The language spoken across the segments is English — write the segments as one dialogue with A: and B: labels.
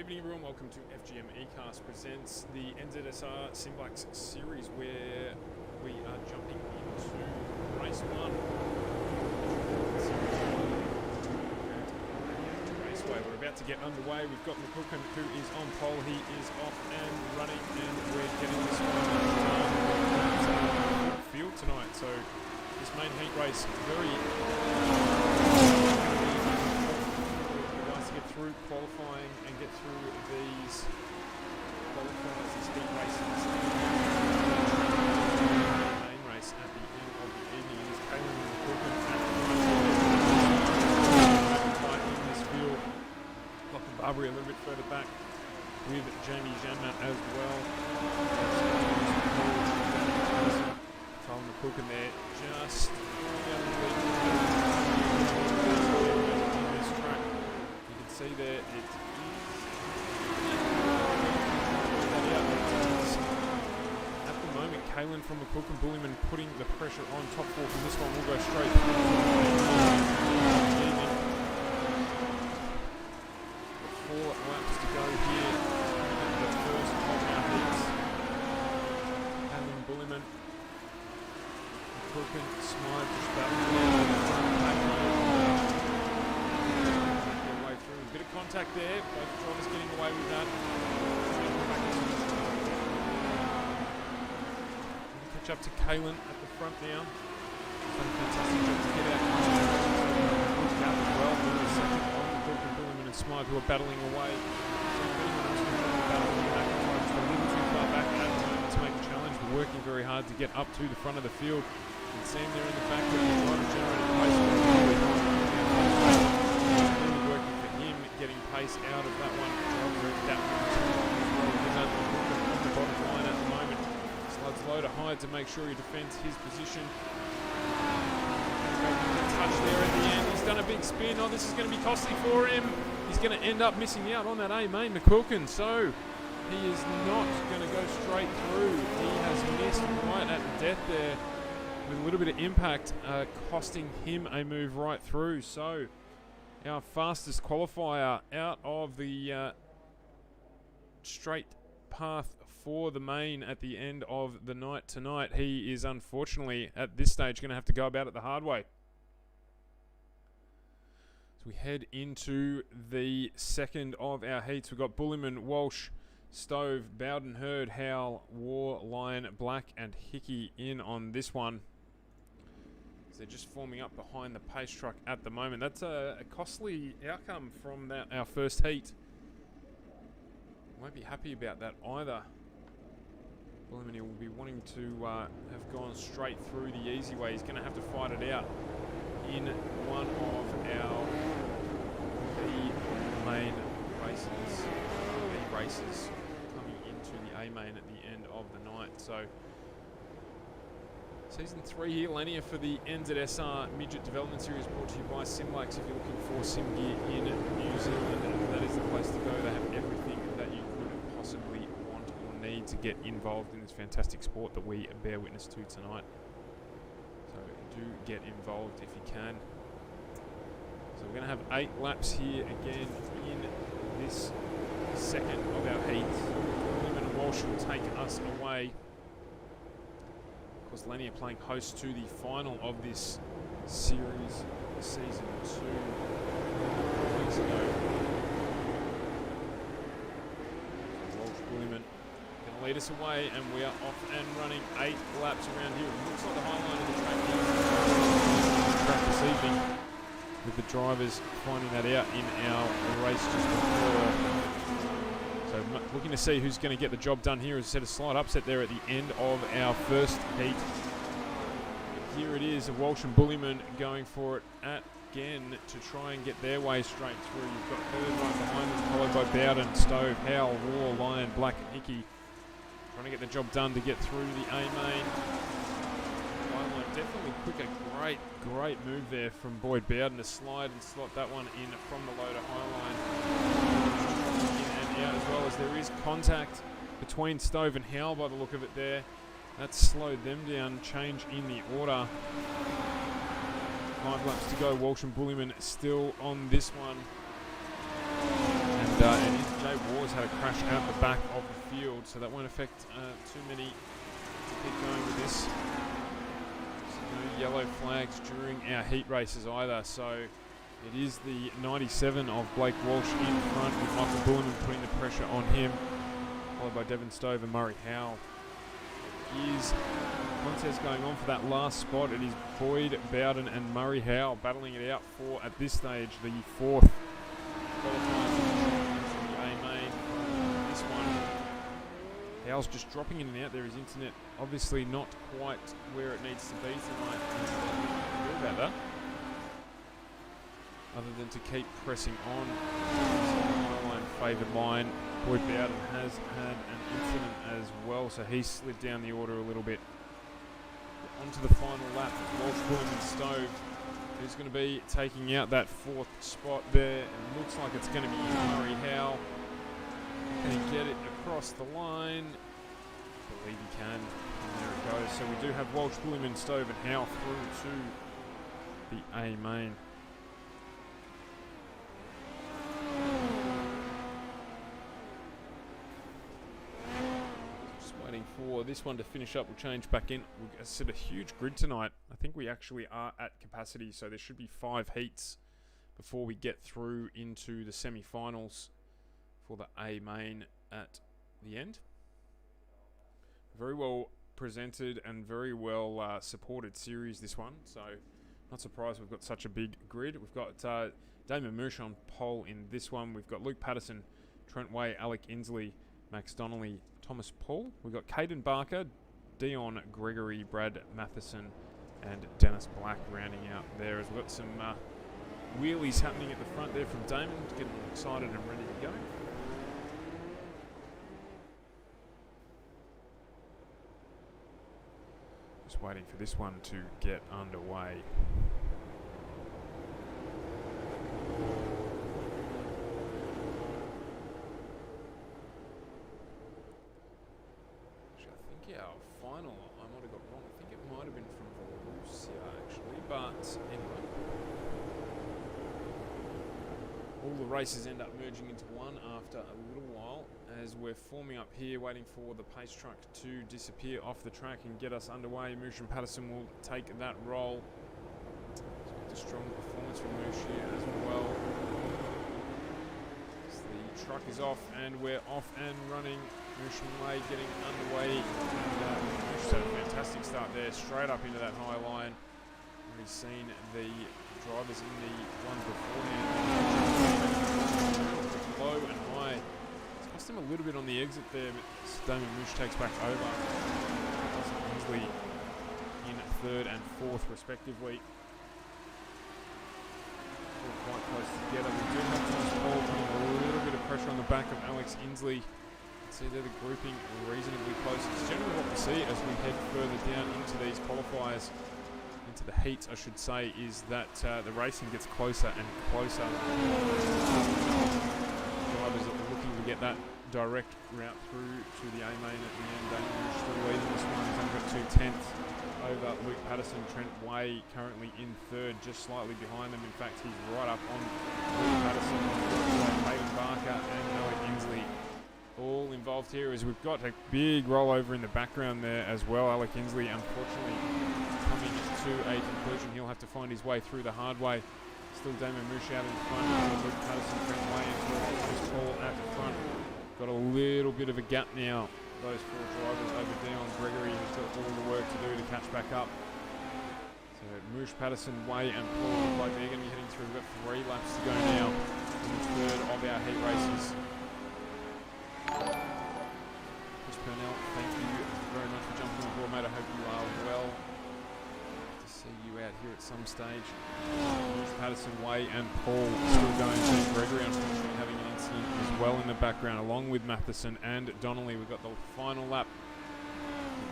A: evening everyone, welcome to FGM eCast presents the NZSR SimBlacks series where we are jumping into race 1 Raceway. We're about to get underway. We've got McCook who is on pole. He is off and running and we're getting this one field tonight. So this main heat race very through qualifying and get through these qualifiers, these heat races. Main race at the end of the evening is Kaylin McCook at in this field. Lachlan Barbary a little bit further back with Jamie Janmat as well. Colin McCook in there just see there, it is at the moment Kaylin from McCook and Bullyman putting the pressure on. Top 4 from this one will go straight through. 4 laps to go here. The first of our heats. Kaylin, Bullyman, McCook and Smythe just battling. Bit of contact there, both drivers getting away with that. Catch up to Kaylin at the front now. Done a fantastic job to get out. Out as well. The second on McCook and Bullyman and Smythe who are battling away. So if anyone else can battle back and try just a little too far back at the moment to make a challenge. We're working very hard to get up to the front of the field. You can see him there in the back with the driver generating pace. Getting pace out of that one. That on the bottom line at the moment. Slugs low to hide to make sure he defends his position. Making a touch there at the end. He's done a big spin. Oh, this is going to be costly for him. He's going to end up missing out on that A main McQuilkin. So he is not going to go straight through. He has missed right at death there with a little bit of impact, costing him a move right through. So our fastest qualifier out of the straight path for the main at the end of the night tonight. He is unfortunately at this stage going to have to go about it the hard way. So we head into the second of our heats. We've got Bullyman, Walsh, Stove, Bowden, Hurd, Howell, War, Lion, Black and Hickey in on this one. They're just forming up behind the pace truck at the moment. That's a costly outcome from our first heat. Won't be happy about that either. Lanier will be wanting to have gone straight through the easy way. He's going to have to fight it out in one of our main races coming into the A main at the end of the night. So Season 3 here, Lanier for the NZSR Midget Development Series brought to you by SimBlacks. If you're looking for sim gear in New Zealand, that is the place to go. They have everything that you could possibly want or need to get involved in this fantastic sport that we bear witness to tonight. So do get involved if you can. So we're going to have 8 laps here again in this second of our heat. Bullyman and Walsh will take us away. Of course, Lanier playing host to the final of this series, season 2, weeks ago. Walsh, Bullyman going to lead us away, and we are off and running 8 laps around here. It looks like the high line of the track this evening, with the drivers finding that out in our race just before. So looking to see who's going to get the job done here. As I said, a slight upset there at the end of our first heat. Here it is, Walsh and Bullyman going for it again to try and get their way straight through. You've got Hurd right behind them, followed by Bowden, Stove, Howell, War, Lion, Black and Hickey. Trying to get the job done to get through the A main. Definitely quicker. Great move there from Boyd Bowden to slide and slot that one in from the low to high line. Out as well, as there is contact between Stove and Howell by the look of it there. That's slowed them down. Change in the order. 5 laps to go. Walsh and Bullyman still on this one. And And Jay Wars had a crash out the back of the field, so that won't affect too many to keep going with this. So no yellow flags during our heat races either, so it is the 97 of Blake Walsh in front with Michael Bulliman putting the pressure on him, followed by Devon Stove and Murray Howell. Is contest going on for that last spot. It is Boyd Bowden and Murray Howell battling it out for, at this stage, the fourth qualifying position from the A main. This one, Howell's just dropping in and out there. His internet obviously not quite where it needs to be tonight. Sorry about that. Other than to keep pressing on. Favoured line. Boyd Bowden has had an incident as well, so he slid down the order a little bit. Onto the final lap, Walsh, Bulliman and Stove, who's going to be taking out that fourth spot there. And looks like it's going to be Murray Howell. Can he get it across the line? I believe he can. And there it goes. So we do have Walsh, Bulliman, Stove and Howell through to the A main. For this one to finish up, we'll change back in. We've set a huge grid tonight. I think we actually are at capacity, so there should be 5 heats before we get through into the semi-finals for the A main at the end. Very well presented and very well supported series, this one, so not surprised we've got such a big grid. We've got Damon Moosh on pole in this one. We've got Luke Patterson, Trent Way, Alec Inslee, Max Donnelly, Thomas Paul. We've got Caden Barker, Dion Gregory, Brad Matheson, and Dennis Black rounding out there. As we've got some wheelies happening at the front there from Damon, getting excited and ready to go. Just waiting for this one to get underway. Races end up merging into one after a little while as we're forming up here, waiting for the pace truck to disappear off the track and get us underway. Moosh and Patterson will take that role. Expect a strong performance from Moosh here as well. As the truck is off and we're off and running. Moosh and Way getting underway. And Moosh had a fantastic start there, straight up into that high line. We've seen the drivers in the ones beforehand. Low and high. It's cost him a little bit on the exit there, but Damon Moosh takes back over. Inslee in 3rd and 4th respectively. All quite close together. We do have Thomas Paul putting a little bit of pressure on the back of Alex Inslee. See there the grouping reasonably close. It's generally what we see as we head further down into these qualifiers. Into the heats, I should say, is that the racing gets closer and closer. Drivers are looking to get that direct route through to the A main at the end. Damon Moosh still leading this one. He's only got 2/10 over Luke Patterson. Trent Way currently in 3rd, just slightly behind them. In fact, he's right up on Luke Patterson. Hayden Barker and Alec Inslee all involved here, as we've got a big rollover in the background there as well. Alec Inslee, unfortunately, coming to a conclusion. He'll have to find his way through the hard way. Still Damon Moosh out in front. Luke Patterson, Trent Way, and Thomas Paul at the front. Got a little bit of a gap now. Those 4 drivers over Dion Gregory, who's got all the work to do to catch back up. So Moosh, Patterson, Way, and Paul look like they're going to be heading through. We've got 3 laps to go now in the 3rd of our heat races. Chris Purnell, thank you very much for jumping on board, mate. I hope you are well. To see you out here at some stage. Moosh, Patterson, Way, and Paul still going. Team Gregory, unfortunately, having an incident as well in the background, along with Matheson and Donnelly. We've got the final lap.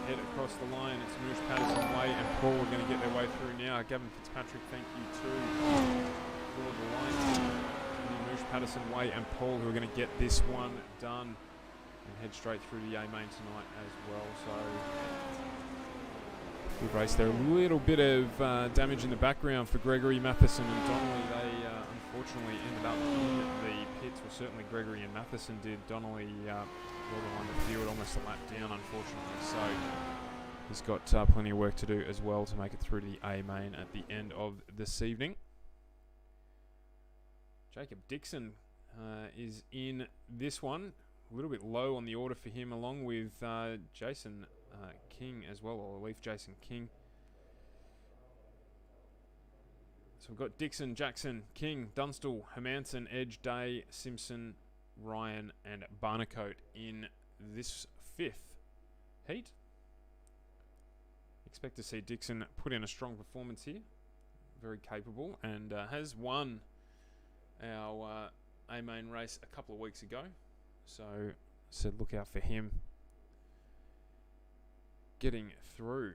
A: Head across the line. It's Moosh, Patterson, Way, and Paul are going to get their way through now. Gavin Fitzpatrick, thank you too for the line. Moosh, Patterson, Way, and Paul, who are going to get this one done and head straight through the A main tonight as well. So good race there. A little bit of damage in the background for Gregory, Matheson, and Donnelly. They unfortunately ended up in the pits. Well, certainly Gregory and Matheson did. Donnelly well behind the field, almost a lap down, unfortunately. So he's got plenty of work to do as well to make it through to the A main at the end of this evening. Jacob Dixon is in this one. A little bit low on the order for him, along with Jason King as well, or Leaf Jason King. So we've got Dixon, Jackson, King, Dunstall, Hermanson, Edge, Day, Simpson, Ryan and Barnacote in this fifth heat. Expect to see Dixon put in a strong performance here. Very capable, and has won our A-main race a couple of weeks ago. So look out for him getting through.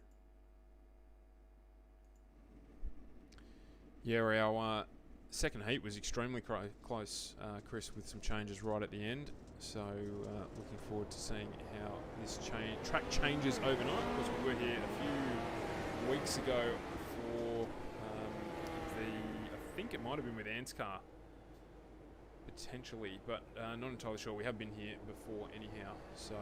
A: Yeah, our second heat was extremely close, Chris, with some changes right at the end. So looking forward to seeing how this track changes overnight. Of course, we were here a few weeks ago for I think it might have been with Ant's car, potentially, but not entirely sure. We have been here before anyhow. So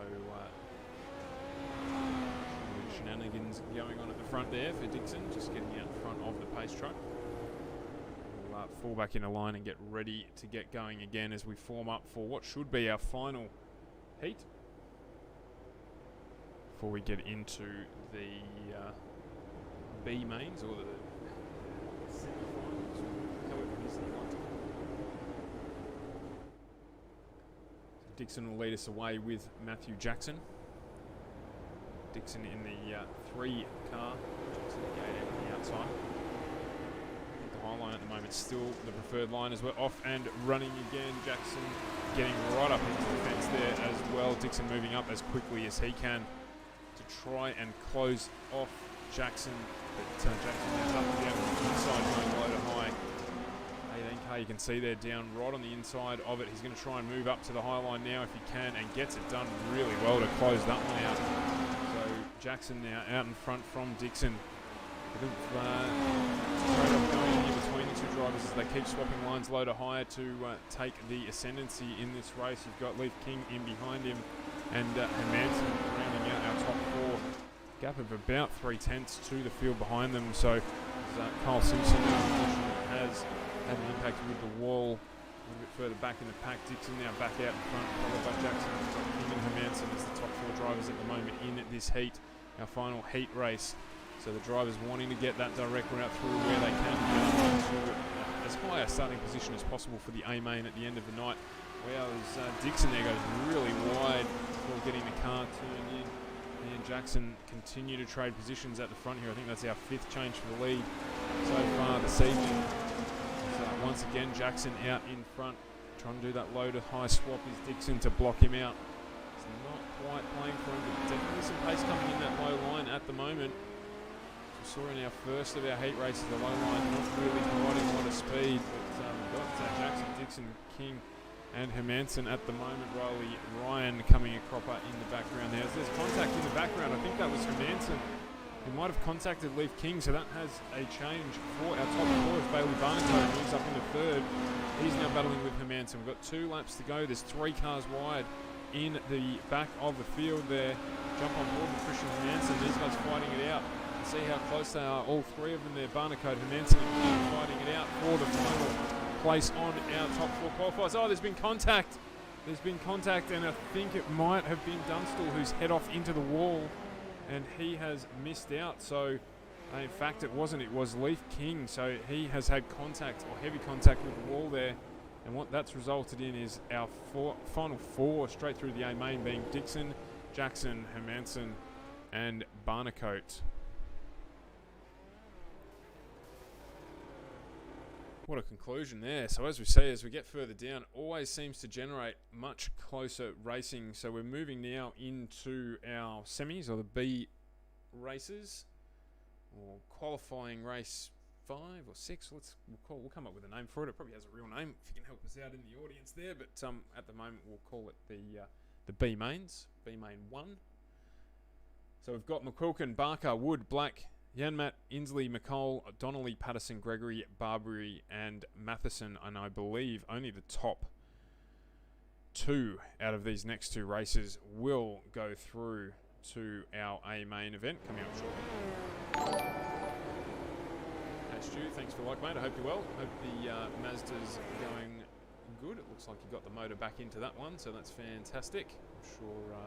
A: shenanigans going on at the front there for Dixon, just getting out in front of the pace truck. Fall back in a line and get ready to get going again as we form up for what should be our final heat before we get into the B mains, or the semi-finals, however it is that you like to call it. Dixon will lead us away with Matthew Jackson. Dixon in the 3 car, Jackson again on the outside. Line at the moment, still the preferred line as we're off and running again. Jackson getting right up into the fence there as well. Dixon moving up as quickly as he can to try and close off Jackson. But Jackson is up and down the inside, going low to high. 18k, you can see there down right on the inside of it. He's going to try and move up to the high line now if he can, and gets it done really well to close that one out. So Jackson now out in front from Dixon. Trade-off going in here between the two drivers as they keep swapping lines low to high to take the ascendancy in this race. You've got Leaf King in behind him, and Hermanson rounding out our top 4. Gap of about 3/10 to the field behind them. So Kyle Simpson unfortunately has had an impact with the wall a little bit further back in the pack. Dixon now back out in front, followed by Jackson. King and Hermanson as the top 4 drivers at the moment in this heat, our final heat race. So the drivers wanting to get that direct route through where they can get to as high a starting position as possible for the A-main at the end of the night. Whereas Dixon there goes really wide before getting the car turned in. And Jackson continue to trade positions at the front here. I think that's our 5th change for the lead so far this evening. So once again, Jackson out in front, trying to do that low to high swap is Dixon to block him out. It's not quite playing for him, but definitely some pace coming in that low line at the moment. We saw in our first of our heat races, the low line not really providing a lot of speed, but we've got Jackson, Dixon, King and Hermanson at the moment. Ryan coming a cropper in the background there. There's contact in the background. I think that was Hermanson who might have contacted Leaf King, so that has a change for our top 4 as Bailey Barnacote moves up into 3rd. He's now battling with Hermanson. We've got 2 laps to go. There's 3 cars wide in the back of the field there. Jump on board with Christian Hermanson. These guys fighting it out. See how close they are, all 3 of them there. Barnacote, Hermanson and King fighting it out for the final place on our top 4 qualifiers. Oh, there's been contact. There's been contact, and I think it might have been Dunstall who's head off into the wall, and he has missed out. So, in fact, it wasn't. It was Leaf King. So he has had contact, or heavy contact with the wall there. And what that's resulted in is our final 4 straight through the A-main being Dixon, Jackson, Hermanson and Barnacote. What a conclusion there. So as we say, as we get further down, always seems to generate much closer racing. So we're moving now into our semis, or the B races, or qualifying race 5 or 6. We'll come up with a name for it. It probably has a real name if you can help us out in the audience there. But at the moment, we'll call it the B mains, B main 1. So we've got McQuilkin, Barker, Wood, Black, Matt, Inslee, McCall, Donnelly, Patterson, Gregory, Barbary, and Matheson, and I believe only the top 2 out of these next 2 races will go through to our A main event coming up shortly. Hey Stu, thanks for the like, mate. I hope you're well. Hope the Mazda's going good. It looks like you got the motor back into that one, so that's fantastic. I'm sure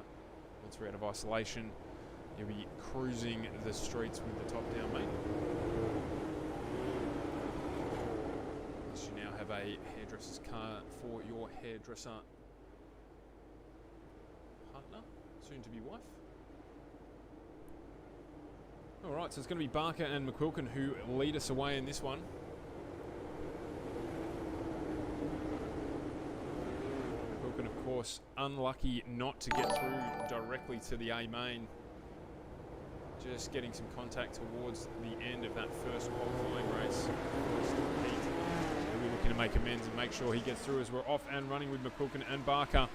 A: once we're out of isolation, you'll be cruising the streets with the top down, mate. Unless you now have a hairdresser's car for your hairdresser partner, soon to be wife. Alright, so it's going to be Barker and McQuilkin who lead us away in this one. McQuilkin, of course, unlucky not to get through directly to the A main. Just getting some contact towards the end of that first qualifying race. We'll be looking to make amends and make sure he gets through as we're off and running with McQuilkin and Barker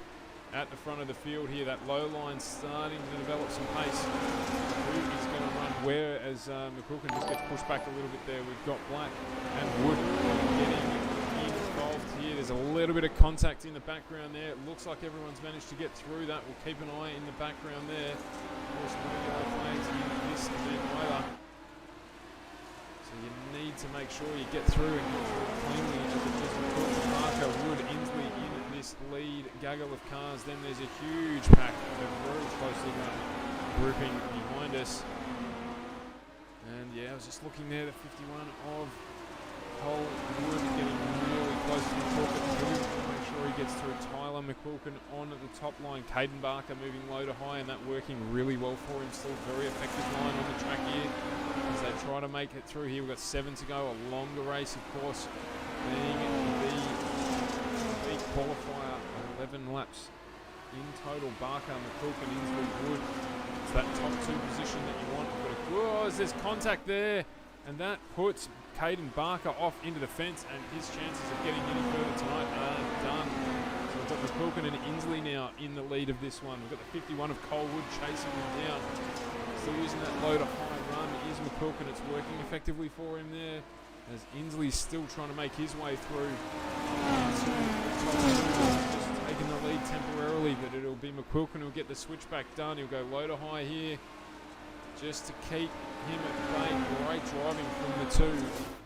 A: at the front of the field here. That low line starting to develop some pace. Who is going to run where as McQuilkin just gets pushed back a little bit there. We've got Black and Wood getting involved here. There's a little bit of contact in the background there. It looks like everyone's managed to get through that. We'll keep an eye in the background there. Of course, no yellow flags in this event either. So you need to make sure you get through and get through cleanly as it just McQuilkin, Barker, Wood, Inslee in this lead gaggle of cars. Then there's a huge pack of very closely grouping behind us. And yeah, I was just looking there, the 51 of Cole Wood getting really close to McQuilkin. Make sure he gets through. Tyler McQuilkin on at the top line. Caden Barker moving low to high, and that working really well for him. Still very effective line on the track here as they try to make it through here. We've got 7 to go. A longer race, of course, being the qualifier. 11 laps in total. Barker, McQuilkin, Inslee, Wood. It's that top 2 position that you want. But there's contact there, and that puts Caden Barker off into the fence, and his chances of getting any further tonight are done. So we've got McQuilkin and Inslee now in the lead of this one. We've got the 51 of Colwood chasing him down. Still using that low to high run is McQuilkin. It's working effectively for him there, as Inslee's still trying to make his way through. Just taking the lead temporarily, but it'll be McQuilkin who'll get the switchback done. He'll go low to high here, just to keep him at bay. Great driving from the 2.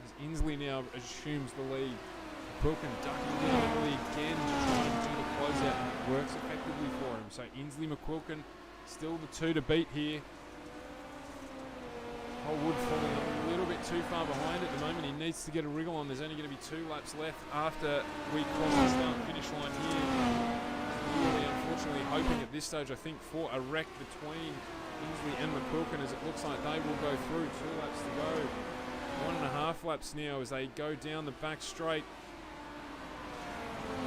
A: As Inslee now assumes the lead. McQuilkin ducking down early again to try and do the closeout, and it works effectively for him. So Inslee, McQuilkin, still the 2 to beat here. Wood falling a little bit too far behind at the moment. He needs to get a wriggle on. There's only going to be 2 laps left after we cross the start-finish line here. Really, unfortunately, hoping at this stage, I think, for a wreck between Inslee and McQuilkin, as it looks like they will go through. 2 laps to go. 1.5 laps now as they go down the back straight.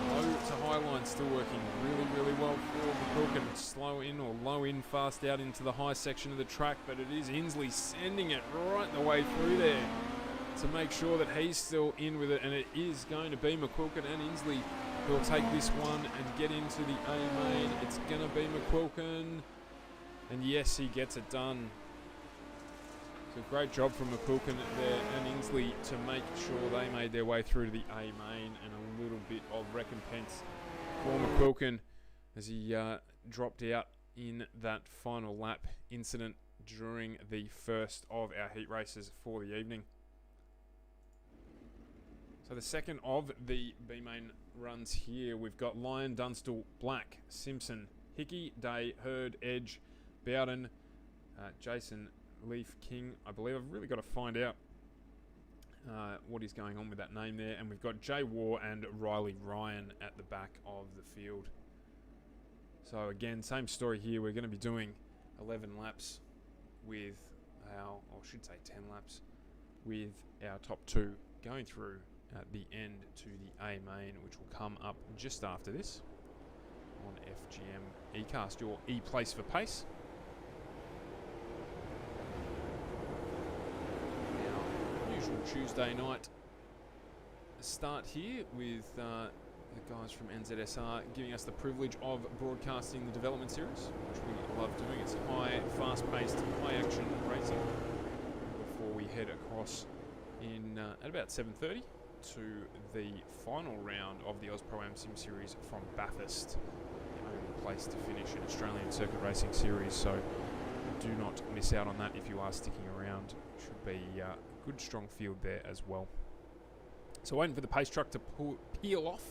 A: Low to high line still working really, really well for McQuilkin. Slow in or low in, fast out into the high section of the track, but it is Inslee sending it right the way through there to make sure that he's still in with it, and it is going to be McQuilkin and Inslee who will take this one and get into the A main. It's going to be McQuilkin, and yes, he gets it done. So great job from McQuilkin there and Inslee to make sure they made their way through to the A main, and a little bit of recompense for McQuilkin as he dropped out in that final lap incident during the first of our heat races for the evening. So the second of the B main runs here, we've got Lyon, Dunstall, Black, Simpson, Hickey, Day, Hurd, Edge, Bowden, Jason, Leaf, King. I believe I've really got to find out what is going on with that name there. And we've got Jay War and Riley Ryan at the back of the field. So again, same story here. We're going to be doing 11 laps with our, or I should say 10 laps, with our top 2 going through at the end to the A main, which will come up just after this on FGM eCast, your e-place for pace. Tuesday night start here with the guys from NZSR giving us the privilege of broadcasting the development series, which we love doing. It's high, fast-paced, high-action racing. head across in at about 7:30 to the final round of the Oz-Pro-Am Sim Series from Bathurst, the only place to finish an Australian Circuit Racing Series, so do not miss out on that if you are sticking around. Should be a good strong field there as well. So waiting for the pace truck to peel off,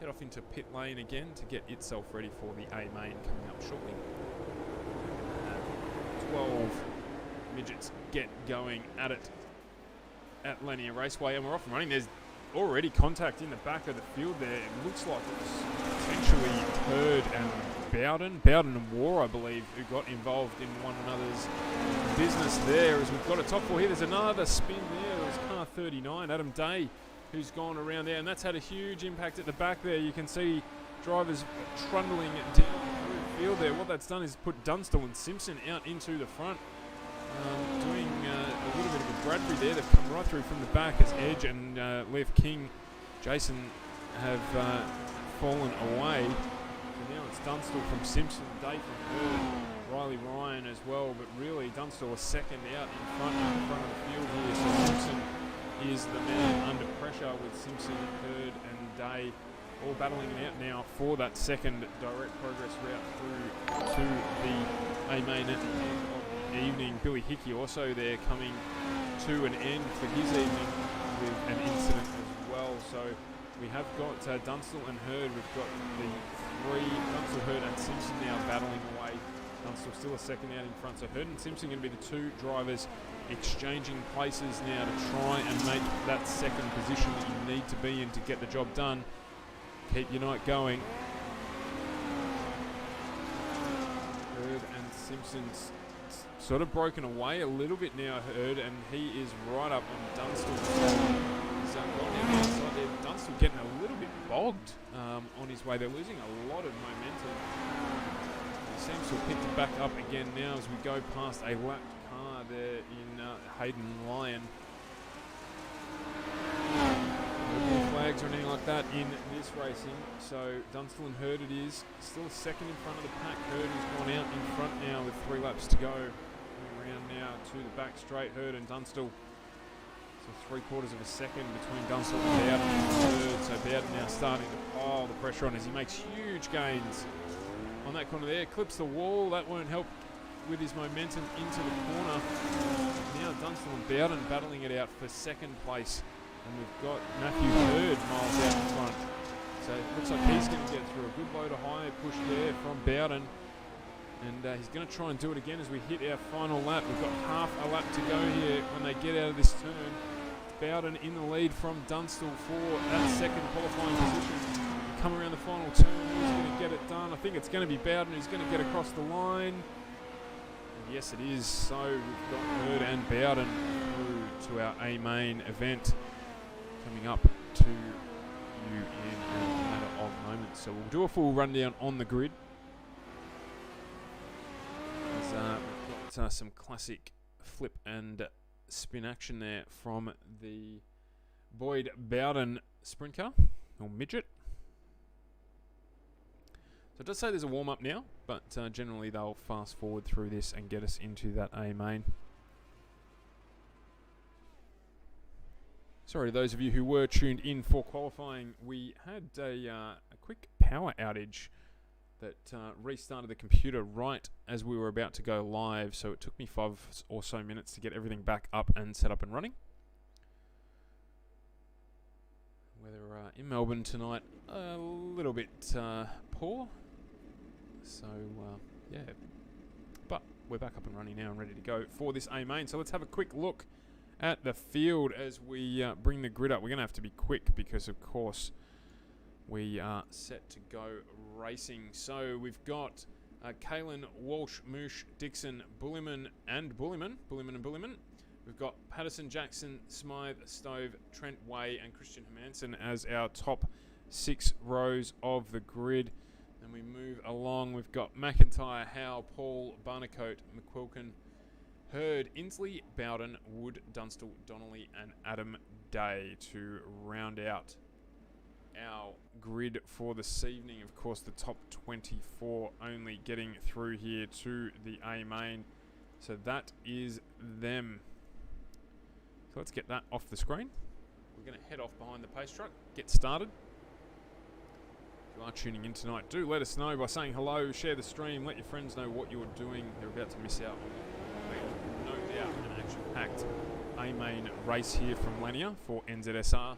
A: head off into pit lane again to get itself ready for the A main coming up shortly. 12 midgets get going at it at Lanier Raceway, and we're off and running. There's already contact in the back of the field there. It looks like it's potentially Hurd and Bowden and War, I believe, who got involved in one another's business there. As we've got a top four here, there's another spin there. There's car 39, Adam Day, who's gone around there, and that's had a huge impact at the back there. You can see drivers trundling down through the field there. What that's done is put Dunstall and Simpson out into the front, doing a little bit of a Bradbury there. They've come right through from the back as Edge and Lev King, Jason have fallen away. So now it's Dunstall from Simpson, Day from Hurd, Riley Ryan as well, but really Dunstall is second out in front of the field here. So Simpson is the man under pressure with Simpson, Hurd and Day all battling it out now for that second direct progress route through to the A main at the end of the evening. Billy Hickey also there coming to an end for his evening with an incident as well. So we have got Dunstall and Hurd. We've got the three, Dunstall, Hurd and Simpson now battling away. Dunstall still a second out in front. So Hurd and Simpson going to be the two drivers exchanging places now to try and make that second position that you need to be in to get the job done. Keep your night going. Hurd and Simpson's sort of broken away a little bit now, Hurd, and he is right up on Dunstall. He's gone down the outside there. Dunstall getting a little bit bogged on his way. They're losing a lot of momentum. He seems to have picked it back up again now as we go past a lapped car there in Hayden Lyon. No flags or anything like that in this racing. So Dunstall and Hurd it is. Still second in front of the pack. Hurd has gone out in front now with 3 laps to go. Coming around now to the back straight, Hurd and Dunstall. So 3/4 of a second between Dunstall and Bowden and Hurd. So Bowden now starting to pile the pressure on as he makes huge gains on that corner there. Clips the wall. That won't help with his momentum into the corner. Now Dunstall and Bowden battling it out for second place. And we've got Matthew Hurd miles out in front. So it looks like he's going to get through a good load of high push there from Bowden. And he's going to try and do it again as we hit our final lap. We've got half a lap to go here when they get out of this turn. Bowden in the lead from Dunstall for that second qualifying position. Come around the final turn, who's going to get it done? I think it's going to be Bowden who's going to get across the line. And yes, it is. So we've got Hurd and Bowden through to our A main event, coming up to you in a matter of moments. So we'll do a full rundown on the grid. As, we've got some classic flip and spin action there from the Boyd Bowden sprint car, or Midget. So it does say there's a warm-up now, but generally they'll fast forward through this and get us into that A main. Sorry to those of you who were tuned in for qualifying. We had a quick power outage that restarted the computer right as we were about to go live, so it took me 5 or so minutes to get everything back up and set up and running. Weather in Melbourne tonight, a little bit poor, so yeah, but we're back up and running now and ready to go for this A main. So let's have a quick look at the field as we bring the grid up. We're going to have to be quick because, of course, we are set to go racing. So we've got Kalen, Walsh, Moosh, Dixon, Bulliman. We've got Patterson, Jackson, Smythe, Stove, Trent Way and Christian Hermanson as our top 6 rows of the grid. Then we move along. We've got McIntyre, Howe, Paul, Barnacote, McQuilkin, Hurd, Inslee, Bowden, Wood, Dunstall, Donnelly and Adam Day to round out our grid for this evening. Of course, the top 24 only getting through here to the A main. So that is them. So let's get that off the screen. We're going to head off behind the pace truck, get started. If you are tuning in tonight, do let us know by saying hello, share the stream, let your friends know what you're doing. They're about to miss out on, no doubt, an action-packed A-main race here from Lanier for NZSR,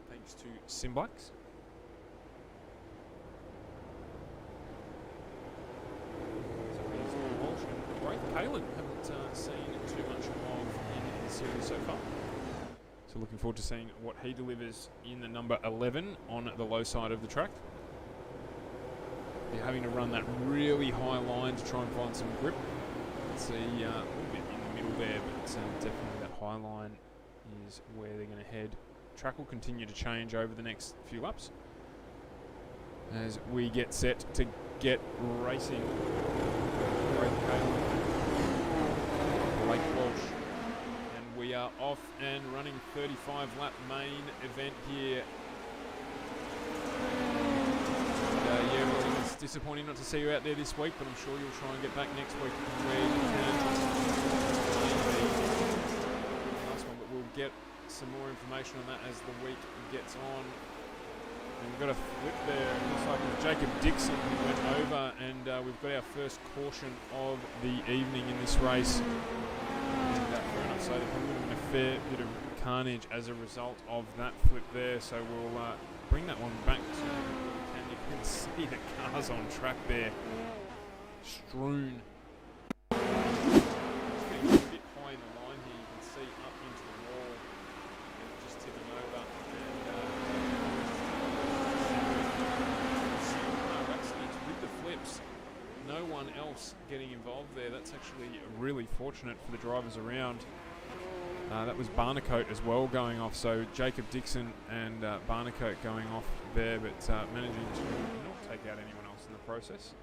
A: thanks to SimBlacks. Kalen, haven't seen too much of in the series so far. So looking forward to seeing what he delivers in the number 11 on the low side of the track. You're having to run that really high line to try and find some grip. See a little bit in the middle there, but definitely that high line is where they're going to head. Track will continue to change over the next few laps as we get set to get racing. Great Kalen. Lake Walsh, and we are off and running 35 lap main event here. And, yeah, well, it's disappointing not to see you out there this week, but I'm sure you'll try and get back next week where you can. Last one, but we'll get some more information on that as the week gets on. And we've got a flip there. It looks like it was Jacob Dixon who went over, and we've got our first caution of the evening in this race. Fair enough, so there's probably been a fair bit of carnage as a result of that flip there. So we'll bring that one back to and you can see the cars on track there, strewn. It's getting a bit high in the line here. You can see up into the wall and just tipping over. And accidents with the flips. No one else getting involved there. That's actually really fortunate for the drivers around. That was Barnacote as well going off, so Jacob Dixon and Barnacote going off there, but managing to not take out anyone else in the process.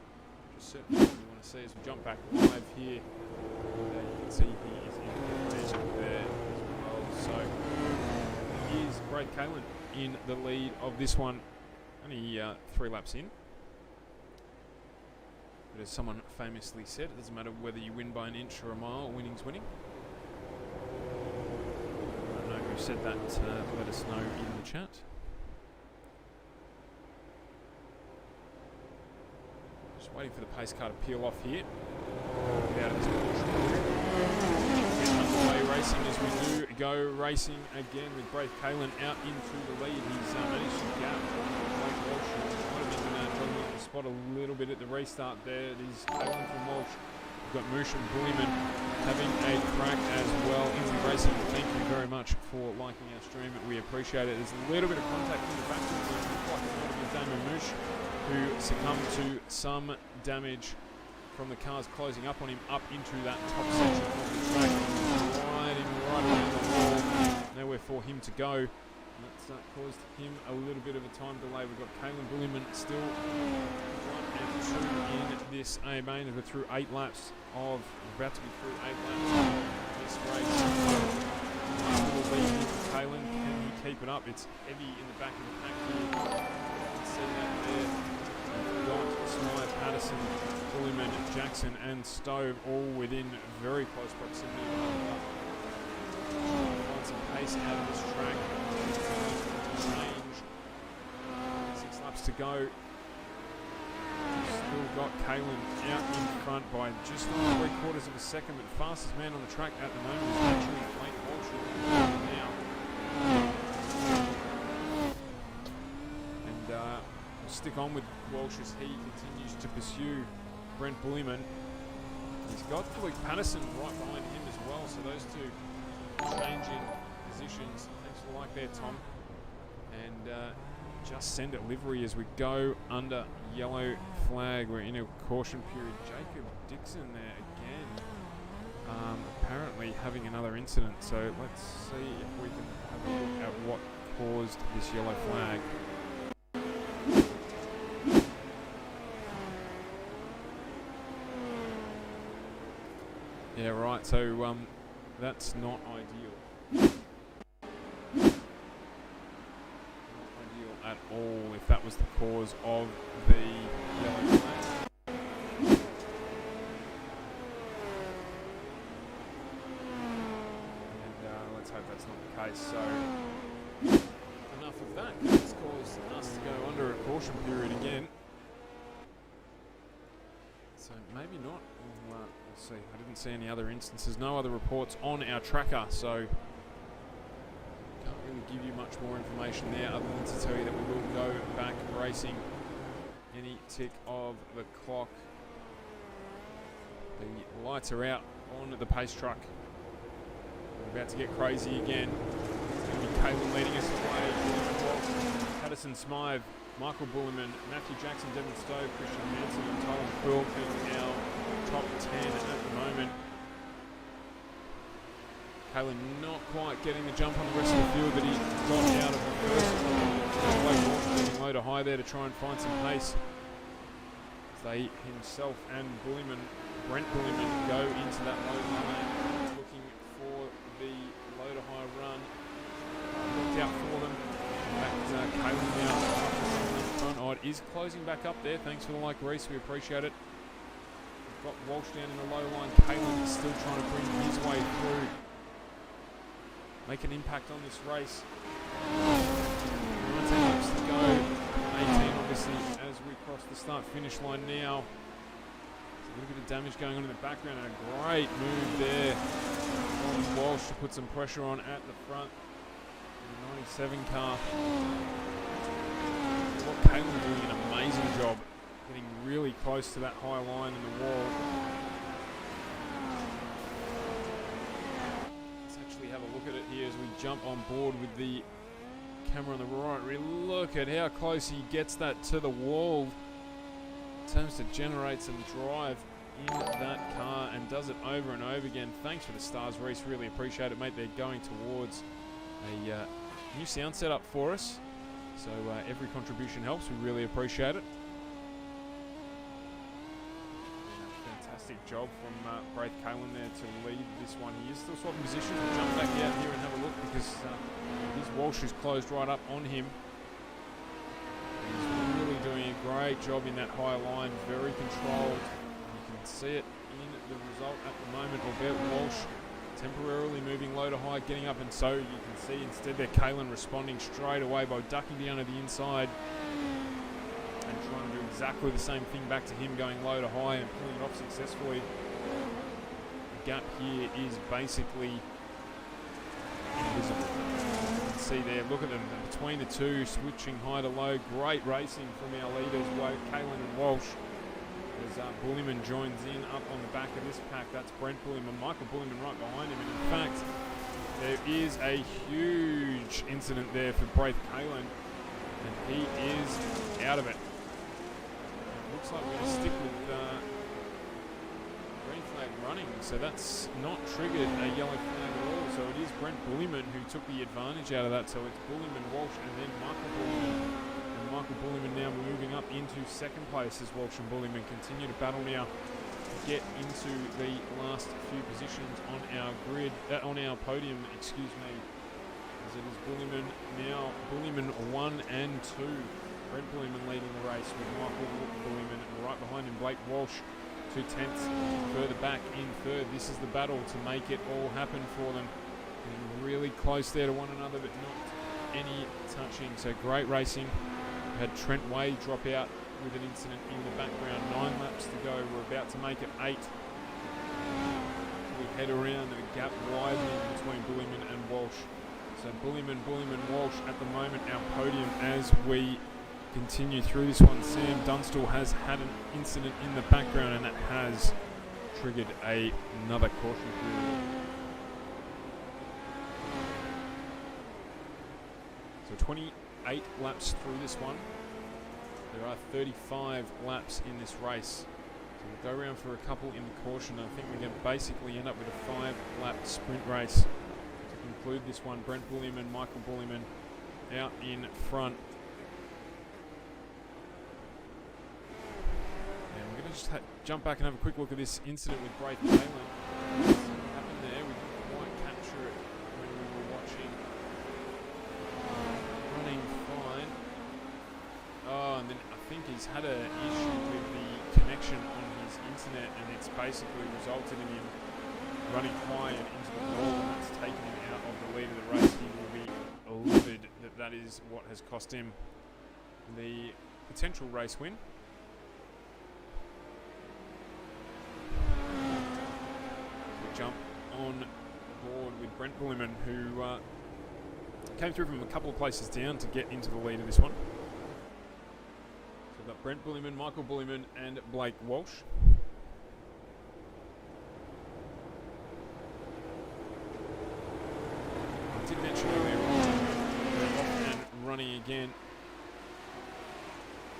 A: Just certainly what we want to see as we jump back live here. You can see he is in there as well. So here's Great Kalen in the lead of this one. Only 3 laps in. But as someone famously said, it doesn't matter whether you win by an inch or a mile, winning's winning. I don't know who said that, let us know in the chat. Just waiting for the pace car to peel off here. Get out of this portion. Get underway racing as we do go racing again with Great Kalen out into the lead. He's managed to gap Blake Walsh. Spot a little bit at the restart there. It is Kalen from Walsh. We've got Moosh and Bullyman having a crack as well. Easy Racing, thank you very much for liking our stream. We appreciate it. There's a little bit of contact in the back. It looks like it might have been Damon Moosh who succumbed to some damage from the cars closing up on him up into that top section of the track. Riding right around the wall. Nowhere for him to go. That's caused him a little bit of a time delay. We've got Kalen Bullyman still 1 and 2 in this A-main. We're through 8 laps of, we're about to be through 8 laps of this race. Little lead for Kalen. Can he keep it up? It's heavy in the back of the pack here. You can see that there. We've got Smythe, Patterson, Bullyman, Jackson and Stove all within very close proximity. Find some pace out of this track. Change. 6 laps to go. Still got Kalen out in front by just under 3/4 of a second, but the fastest man on the track at the moment is actually Blake Walsh now. And we'll stick on with Walsh as he continues to pursue Brent Bullyman. He's got Luke Patterson right behind him as well, so those two changing positions. Thanks for the like there, Tom. And just send it livery as we go under yellow flag. We're in a caution period. Jacob Dixon there again. Apparently having another incident. So let's see if we can have a look at what caused this yellow flag. Yeah, right. So that's not ideal. At all if that was the cause of the yellow flag. And let's hope that's not the case. So enough of that. It's caused us to go under a caution period again. So maybe not. We'll see. I didn't see any other instances. No other reports on our tracker. So can't really give you much more information there other than to tell you that we will go back racing any tick of the clock. The lights are out on the pace truck. We're about to get crazy again. It's going to be Caleb leading us away. Patterson Smythe, Michael Bulliman, Matthew Jackson, Devon Stowe, Christian Manson and Tyler Quill in our top 10 at the moment. Caleb not quite getting the jump on the rest of the field that he got out of the first. Blake Walsh leading low to high there to try and find some pace. As they himself and Bulliman, Brent Bulliman, go into that low line, looking for the low to high run. Looked out for them. In fact, Caleb now in the front. Oh, it is closing back up there. Thanks for the like, Reese. We appreciate it. We've got Walsh down in the low line. Caleb is still trying to bring his way through. Make an impact on this race. 19 laps to go. 18 obviously as we cross the start-finish line now. There's a little bit of damage going on in the background and a great move there from Walsh to put some pressure on at the front. The 97 car. What Caleb doing an amazing job getting really close to that high line in the wall. Have a look at it here as we jump on board with the camera on the right. Look at how close he gets that to the wall. Attempts to generate some drive in that car and does it over and over again. Thanks for the stars, Reese. Really appreciate it, mate. They're going towards a new sound setup for us. So every contribution helps. We really appreciate it. Fantastic job from Braith Kalin there to lead this one. He is still swapping positions. We'll jump back out here and have a look because his Walsh is closed right up on him. He's really doing a great job in that high line, very controlled. You can see it in the result at the moment, albeit Walsh temporarily moving low to high, getting up, and so you can see instead there Kalin responding straight away by ducking down to the inside and trying to do exactly the same thing back to him, going low to high and pulling it off successfully. The gap here is basically invisible. You can see there, look at them between the two, switching high to low. Great racing from our leaders, Kalin and Walsh. As Bulliman joins in up on the back of this pack, that's Brent Bulliman, Michael Bulliman right behind him. And in fact, there is a huge incident there for Braith Kalin, and he is out of it. Looks like we're going to stick with green flag running, so that's not triggered a yellow flag at all. So it is Brent Bulliman who took the advantage out of that. So it's Bulliman, Walsh, and then Michael Bulliman. And Michael Bulliman now moving up into second place as Walsh and Bulliman continue to battle now to get into the last few positions on our grid, on our podium, excuse me. As it is Bulliman now, Bulliman 1 and 2. Brent Bulliman leading the race with Michael Bulliman right behind him. Blake Walsh 2/10 further back in third. This is the battle to make it all happen for them. Getting really close there to one another, but not any touching. So great racing. We had Trent Way drop out with an incident in the background. 9 laps to go. We're about to make it 8. We head around, the gap widening between Bulliman and Walsh. So Bulliman, Walsh at the moment our podium as we continue through this one. Sam Dunstall has had an incident in the background and it has triggered another caution period. So 28 laps through this one. There are 35 laps in this race. So we'll go around for a couple in the caution. I think we're going to basically end up with a 5-lap sprint race to conclude this one. Brent Bulliman, Michael Bulliman out in front. Just jump back and have a quick look at this incident with Braith Kalin. What happened there? We didn't quite capture it when we were watching. Running fine. Oh, and then I think he's had an issue with the connection on his internet, and it's basically resulted in him running high and into the wall, and that's taken him out of the lead of the race. He will be livid that that is what has cost him the potential race win. We jump on board with Brent Bulliman, who came through from a couple of places down to get into the lead of this one. So we've got Brent Bulliman, Michael Bulliman and Blake Walsh. I did mention earlier on, they're off and running again.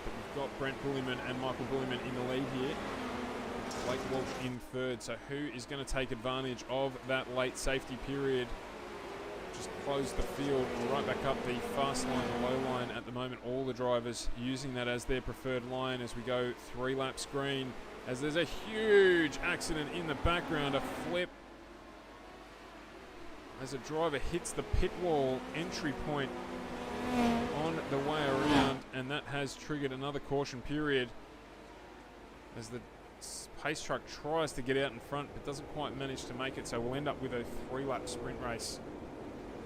A: But we've got Brent Bulliman and Michael Bulliman in the lead here. Blake Walsh in third. So who is going to take advantage of that late safety period? Just close the field right back up the fast line, the low line at the moment. All the drivers using that as their preferred line as we go 3 laps green. As there's a huge accident in the background, a flip. As a driver hits the pit wall entry point on the way around, and that has triggered another caution period as the pace truck tries to get out in front but doesn't quite manage to make it. So we'll end up with a 3-lap sprint race.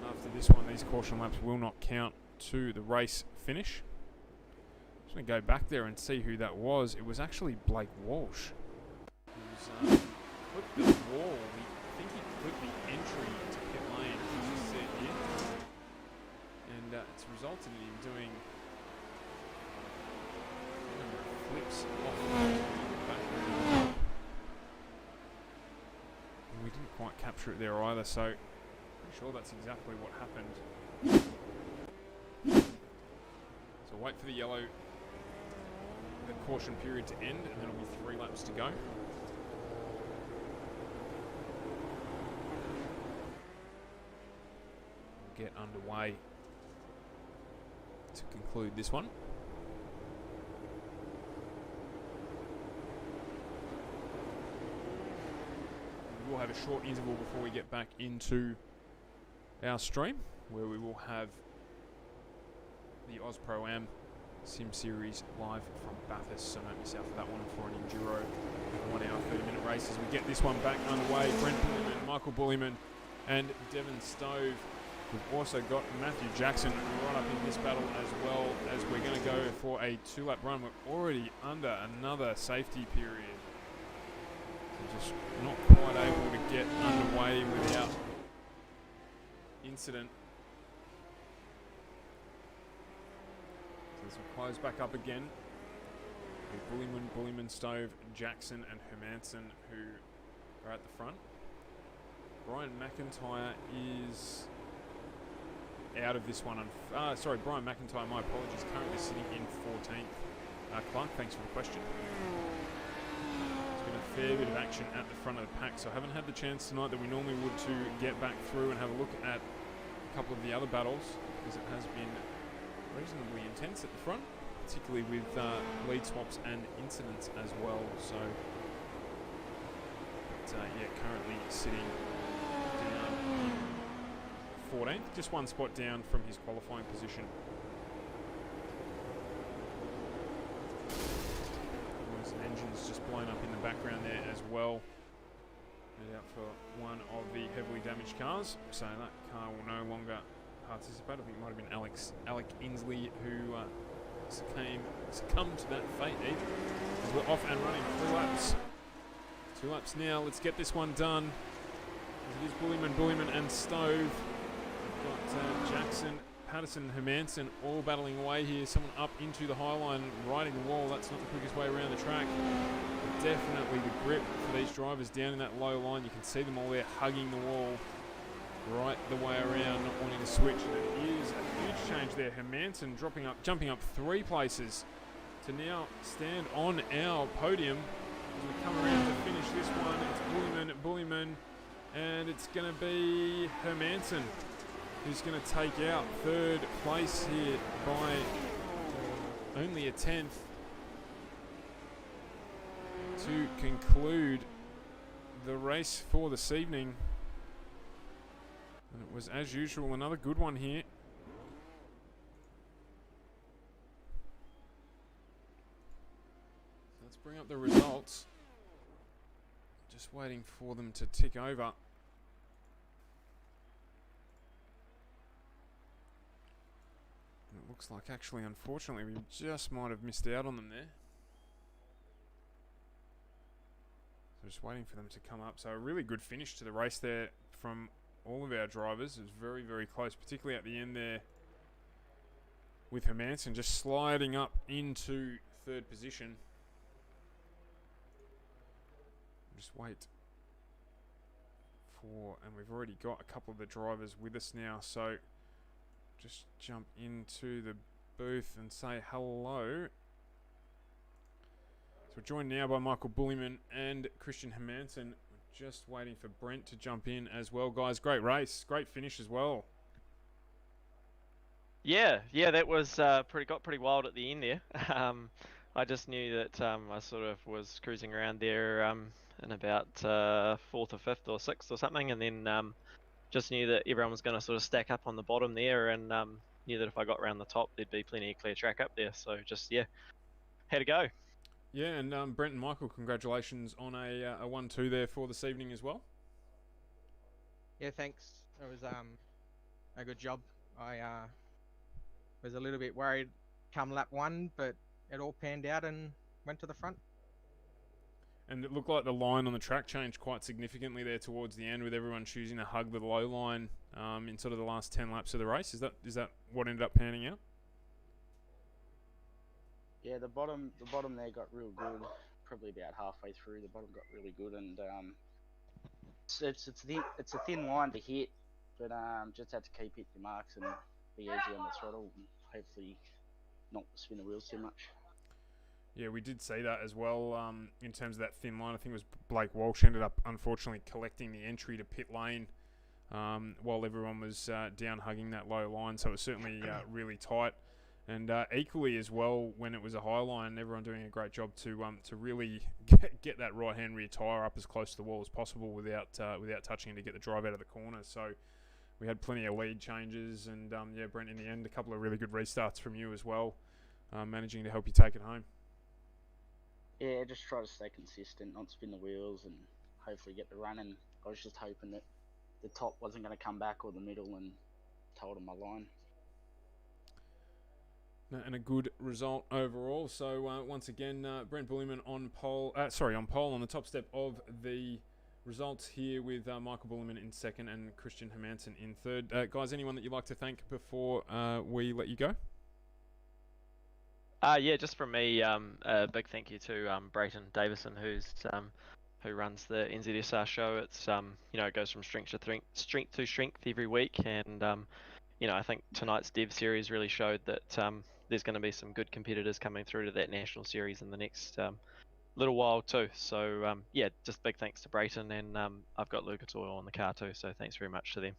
A: After this one, these caution laps will not count to the race finish. I'm just going to go back there and see who that was. It was actually Blake Walsh, who's clipped the wall. I think he clipped the entry to pit lane, as you see it here. And it's resulted in him doing a number of flips off the back. And we didn't quite capture it there either, so pretty sure that's exactly what happened. So wait for the yellow, the caution period to end, and then it'll be 3 laps to go. We'll get underway to conclude this one. We'll have a short interval before we get back into our stream, where we will have the Oz Pro Am Sim Series live from Bathurst, so don't miss out for that one for an enduro 1 hour 30-minute race as we get this one back underway. Brent Bulliman, Michael Bulliman and Devon Stove. We've also got Matthew Jackson right up in this battle as well, as we're going to go for a 2-lap run. We're already under another safety period. We're just not quite able to get underway without incident. So this will close back up again with Bulliman, Stove, Jackson and Hermanson, who are at the front. Brian McIntyre is out of this one. Sorry, Brian McIntyre, my apologies, currently sitting in 14th. Clark, thanks for the question. There's been a fair bit of action at the front of the pack, so I haven't had the chance tonight that we normally would to get back through and have a look at a couple of the other battles, because it has been reasonably intense at the front, particularly with lead swaps and incidents as well. So, yeah, currently sitting down in 14th, just 1 spot down from his qualifying position. There's engines just blown up in the background there as well. Head out for one of the heavily damaged cars, so that car will no longer participate. I think it might have been Alec Inslee who succumbed to that fate even. As we're off and running 3 laps. 2 laps now, let's get this one done. As it is Bulliman and Stove. We've got Jackson, Patterson, Hermanson all battling away here. Someone up into the high line, riding the wall. That's not the quickest way around the track. But definitely the grip for these drivers down in that low line. You can see them all there hugging the wall right the way around, not wanting to switch. And it is a huge change there. Hermanson jumping up 3 places to now stand on our podium as we come around to finish this one. It's Bulliman, and it's going to be Hermanson who's going to take out 3rd place here by only a 10th to conclude the race for this evening. And it was, as usual, another good one here. Let's bring up the results. Just waiting for them to tick over. And it looks like, actually, unfortunately, we just might have missed out on them there. So just waiting for them to come up. So a really good finish to the race there from all of our drivers. It was very, very close, particularly at the end there with Hermansen just sliding up into third position. Just wait for, and we've already got a couple of the drivers with us now, so just jump into the booth and say hello. So we're joined now by Michael Bullyman and Christian Hermansen. We're just waiting for Brent to jump in as well. Guys, great race, great finish as well.
B: Yeah, that was got pretty wild at the end there. I just knew that I sort of was cruising around there in about 4th or 5th or 6th or something, and then just knew that everyone was going to sort of stack up on the bottom there, and knew that if I got around the top, there'd be plenty of clear track up there. So just had to go.
A: Yeah, and Brent and Michael, congratulations on a 1-2 there for this evening as well.
C: Yeah, thanks. It was a good job. I was a little bit worried come lap 1, but it all panned out and went to the front.
A: And it looked like the line on the track changed quite significantly there towards the end, with everyone choosing to hug the low line in sort of the last 10 laps of the race. Is that what ended up panning out?
D: Yeah, the bottom there got real good. Probably about halfway through, the bottom got really good, and it's a thin line to hit, but just had to keep hitting your marks and be easy on the throttle, and hopefully not spin the wheels too much.
A: Yeah, we did see that as well in terms of that thin line. I think it was Blake Walsh ended up, unfortunately, collecting the entry to pit lane while everyone was down hugging that low line. So it was certainly really tight. And equally as well, when it was a high line, everyone doing a great job to really get that right-hand rear tyre up as close to the wall as possible without touching it to get the drive out of the corner. So we had plenty of lead changes. And, Brent, in the end, a couple of really good restarts from you as well, managing to help you take it home.
D: Yeah, just try to stay consistent, not spin the wheels, and hopefully get the run. And I was just hoping that the top wasn't going to come back, or the middle, and told him my line.
A: And a good result overall. So once again, Brent Bullyman on pole on the top step of the results here, with Michael Bullyman in second and Christian Hermansen in third. Guys, anyone that you'd like to thank before we let you go?
B: Just from me, a big thank you to Brayton Davison, who runs the NZSR show. It's it goes from strength to strength every week, and I think tonight's Dev series really showed that there's going to be some good competitors coming through to that national series in the next little while too. So just big thanks to Brayton, and I've got Lucas Oil on the car too, so thanks very much to them.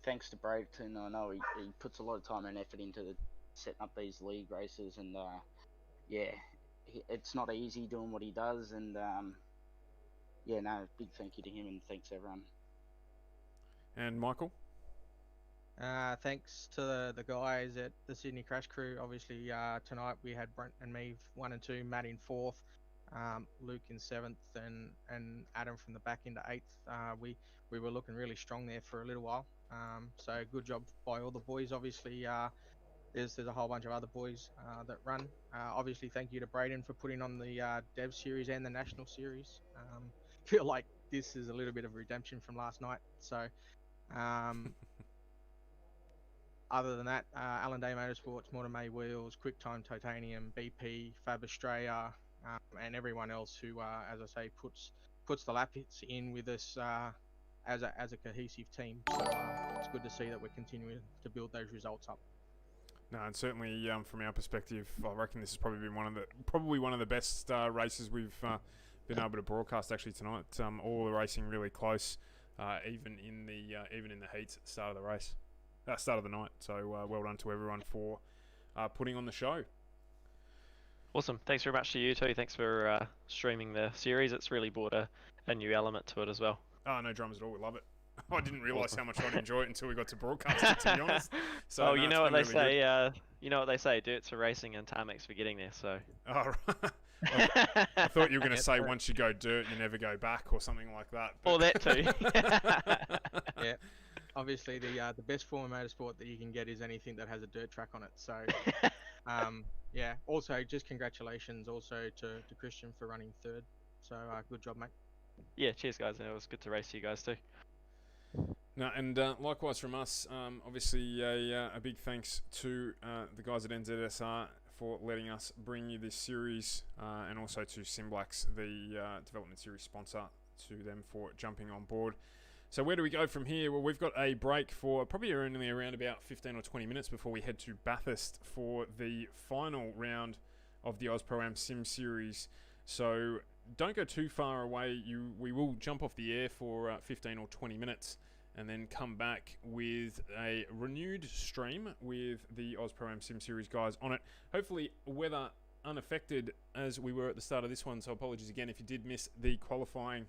D: Thanks to Brayton. I know he puts a lot of time and effort into setting up these league races, and it's not easy doing what he does, and big thank you to him, and thanks everyone.
A: And Michael?
C: Thanks to the guys at the Sydney Crash Crew. Obviously, tonight we had Brent and me 1 and 2, Matt in 4th, Luke in 7th, and Adam from the back into 8th. We were looking really strong there for a little while. So good job by all the boys. Obviously, there's a whole bunch of other boys that run. Obviously, thank you to Braden for putting on the Dev Series and the National Series. Feel like this is a little bit of redemption from last night. So, other than that, Alan Day Motorsports, Mortimer May Wheels, QuickTime Titanium, BP, Fab Australia, and everyone else who, as I say, puts the laps in with us as a cohesive team. So it's good to see that we're continuing to build those results up.
A: No, and certainly from our perspective, I reckon this has probably been one of the best races we've been able to broadcast actually tonight. All the racing really close, even in the heats at the start of the race, start of the night. So well done to everyone for putting on the show.
B: Awesome. Thanks very much to you too. Thanks for streaming the series. It's really brought a new element to it as well.
A: Oh, no dramas at all. We love it. I didn't realise how much I'd enjoy it until we got to broadcast it, to be honest. So,
B: you know what they say. You know what they say. Dirt's for racing and tarmac's for getting there. So.
A: Oh, right. I thought you were going to
C: Yeah,
A: say
C: true.
A: once you go dirt, you never go back or something like that.
B: Or
A: but-
B: that too.
C: Yeah. Obviously, the best form of motorsport that you can get is anything that has a dirt track on it. So, yeah. Also, just congratulations also to Christian for running third. So, good job, mate.
B: Yeah, cheers guys, and it was good to race you guys too.
A: No, and likewise from us, obviously a big thanks to the guys at NZSR for letting us bring you this series, and also to SimBlacks, the development series sponsor, to them for jumping on board. So where do we go from here? Well, we've got a break for probably only around about 15 or 20 minutes before we head to Bathurst for the final round of the AusPro-Am Sim Series. So don't go too far away. We will jump off the air for 15 or 20 minutes and then come back with a renewed stream with the AusPro-Am Sim Series guys on it. Hopefully weather unaffected as we were at the start of this one, so apologies again if you did miss the qualifying.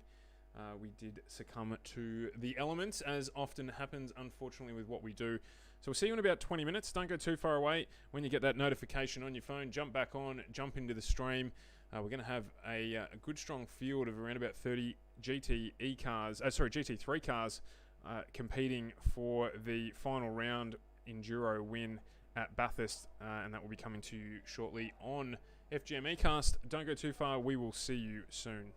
A: We did succumb to the elements, as often happens, unfortunately, with what we do. So we'll see you in about 20 minutes. Don't go too far away. When you get that notification on your phone, jump back on, jump into the stream. We're going to have a good, strong field of around about 30 GT3 cars competing for the final round Enduro win at Bathurst, and that will be coming to you shortly on FGM eCast. Don't go too far. We will see you soon.